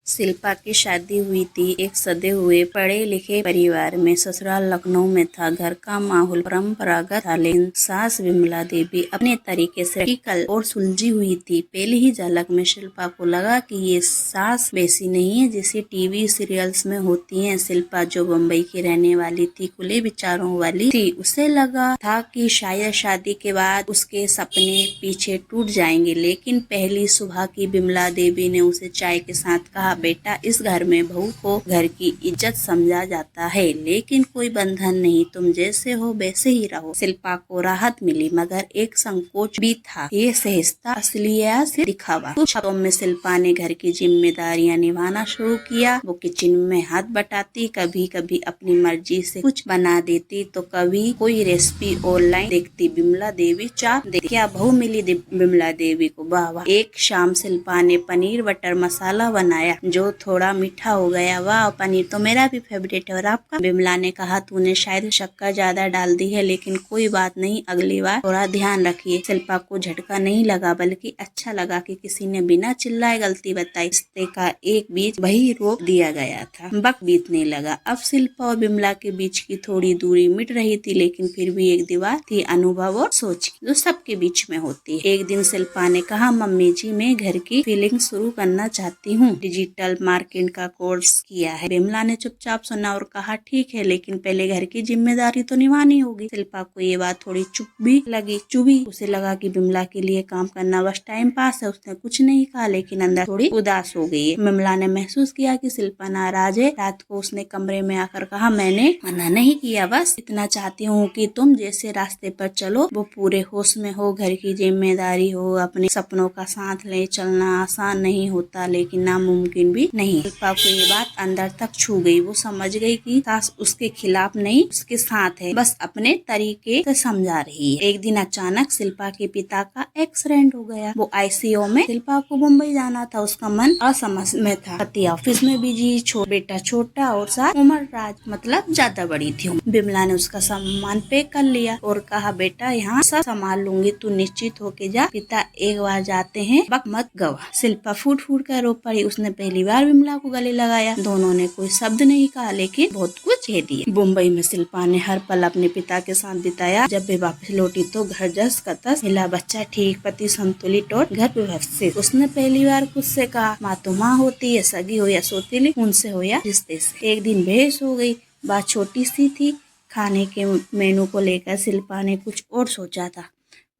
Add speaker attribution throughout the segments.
Speaker 1: शिल्पा की शादी हुई थी एक सदे हुए पढ़े लिखे परिवार में। ससुराल लखनऊ में था। घर का माहौल परंपरागत था, लेकिन सास विमला देवी अपने तरीके से प्रैक्टिकल और सुलझी हुई थी। पहली ही झलक में शिल्पा को लगा कि ये सास वैसी नहीं है जैसी टीवी सीरियल्स में होती हैं। शिल्पा जो बम्बई की रहने वाली थी, खुले विचारों वाली थी, उसे लगा था कि शायद शादी के बाद उसके सपने पीछे टूट जाएंगे। लेकिन पहली सुबह की विमला देवी ने उसे चाय के साथ कहा, बेटा, इस घर में बहू को घर की इज्जत समझा जाता है, लेकिन कोई बंधन नहीं, तुम जैसे हो वैसे ही रहो। शिल्पा को राहत मिली, मगर एक संकोच भी था। ये सहजता असलियत से दिखावा। कुछ हफ्तों में शिल्पा ने घर की जिम्मेदारियां निभाना शुरू किया। वो किचन में हाथ बटाती, कभी कभी अपनी मर्जी से कुछ बना देती, तो कभी कोई रेसिपी ऑनलाइन देखती। विमला देवी चाप दे, क्या बहू मिली विमला देवी को, वाह वाह। एक शाम शिल्पा ने पनीर बटर मसाला बनाया जो थोड़ा मीठा हो गया। वाह, पनीर तो मेरा भी फेवरेट है, और आपका? विमला ने कहा, तूने शायद शक्कर ज्यादा डाल दी है, लेकिन कोई बात नहीं, अगली बार थोड़ा ध्यान रखिए। शिल्पा को झटका नहीं लगा, बल्कि अच्छा लगा कि किसी ने बिना चिल्लाए गलती बताई। रिश्ते का एक बीच वही रोक दिया गया था। वक्त बीतने लगा। अब शिल्पा और विमला के बीच की थोड़ी दूरी मिट रही थी, लेकिन फिर भी एक दीवार थी, अनुभव और सोच की, जो सबके बीच में होती है। एक दिन शिल्पा ने कहा, मम्मी जी, मैं घर की फीलिंग शुरू करना चाहती हूँ। डिजिटल मार्केटिंग का कोर्स किया है। विमला ने चुपचाप सुना और कहा, ठीक है, लेकिन पहले घर की जिम्मेदारी तो निभानी होगी। शिल्पा को ये बात थोड़ी चुभी। उसे लगा कि विमला के लिए काम करना बस टाइम पास है। उसने कुछ नहीं कहा, लेकिन अंदर थोड़ी उदास हो गई है। विमला ने महसूस किया कि शिल्पा नाराज है। रात को उसने कमरे में आकर कहा, मैंने मना नहीं किया, बस इतना चाहती हूँ कि तुम जैसे रास्ते पर चलो वो पूरे होश में हो। घर की जिम्मेदारी हो, अपने सपनों का साथ ले चलना आसान नहीं होता, लेकिन नामुमकिन भी नहीं। शिल्पा को ये बात अंदर तक छू गई। वो समझ गई कि सास उसके खिलाफ नहीं, उसके साथ है, बस अपने तरीके से समझा रही है। एक दिन अचानक शिल्पा के पिता का एक्सीडेंट हो गया। वो आईसीयू में। शिल्पा को मुंबई जाना था। उसका मन असमंजस में था। पति ऑफिस में बिजी, बेटा छोटा और साथ उम्र राज मतलब ज्यादा बड़ी थी। विमला ने उसका सामान पैक कर लिया और कहा, बेटा, यहाँ सब संभाल लूंगी, तू निश्चित होके जा। पिता एक बार जाते हैं, वक्त मत गवा। शिल्पा फूट फूट कर रो पड़ी। उसने पहली बार विमला को गले लगाया। दोनों ने कोई शब्द नहीं कहा, लेकिन बहुत कुछ कह दिया। मुंबई में शिल्पा ने हर पल अपने पिता के साथ बिताया। जब वे वापस लौटी तो घर जस का तस मिला। बच्चा ठीक, पति संतुलित और घर व्यवस्थित। उसने पहली बार खुद से कहा, माँ तो माँ होती है, सगी हो या सौतेली, उनसे हो या रिश्ते से। एक दिन बहस हो गई। बात छोटी सी थी, खाने के मेनू को लेकर। शिल्पा ने कुछ और सोचा था,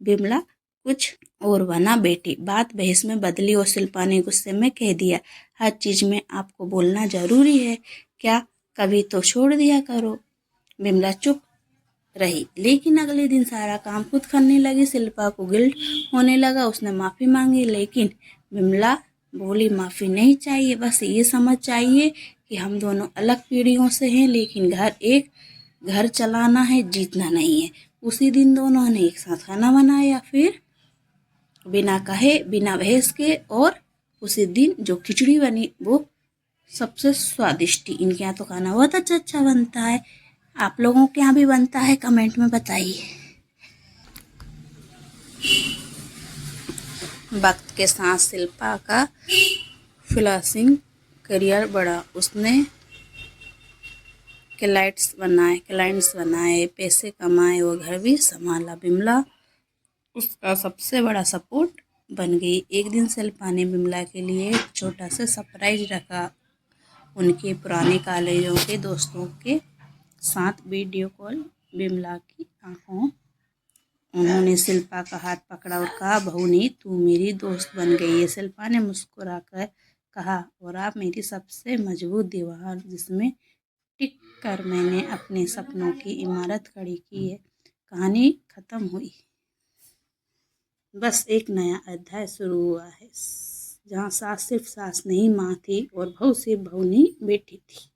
Speaker 1: विमला कुछ और बना। बेटी, बात बहस में बदली और शिल्पा ने गुस्से में कह दिया, हर चीज में आपको बोलना जरूरी है क्या? कभी तो छोड़ दिया करो। विमला चुप रही, लेकिन अगले दिन सारा काम खुद करने लगी। शिल्पा को गिल्ट होने लगा। उसने माफी मांगी, लेकिन विमला बोली, माफी नहीं चाहिए, बस ये समझ चाहिए कि हम दोनों अलग पीढ़ियों से हैं, लेकिन घर चलाना है, जीतना नहीं है। उसी दिन दोनों ने एक साथ खाना बनाया, फिर बिना कहे, बिना बहस के, और उसी दिन जो खिचड़ी बनी वो सबसे स्वादिष्ट थी। इनके यहाँ तो खाना बहुत अच्छा बनता है। आप लोगों के यहाँ भी बनता है? कमेंट में बताइए। वक्त के साथ शिल्पा का फ्रीलांसिंग करियर बढ़ा। उसने क्लाइंट्स बनाए, पैसे कमाए और घर भी संभाला। विमला उसका सबसे बड़ा सपोर्ट बन गई। एक दिन शिल्पा ने विमला के लिए एक छोटा सा सरप्राइज रखा। उनके पुराने कॉलेजों के दोस्तों के साथ वीडियो कॉल। विमला की आंखों उन्होंने शिल्पा का हाथ पकड़ा और कहा, बहू नहीं, तू मेरी दोस्त बन गई है। शिल्पा ने मुस्कुराकर कहा, और आप मेरी सबसे मजबूत दीवार, जिसमें टिक कर मैंने अपने सपनों की इमारत खड़ी की है। कहानी खत्म हुई, बस एक नया अध्याय शुरू हुआ है, जहाँ सास सिर्फ सास नहीं, माँ थी, और बहू सिर्फ बहू नहीं, बेटी थी।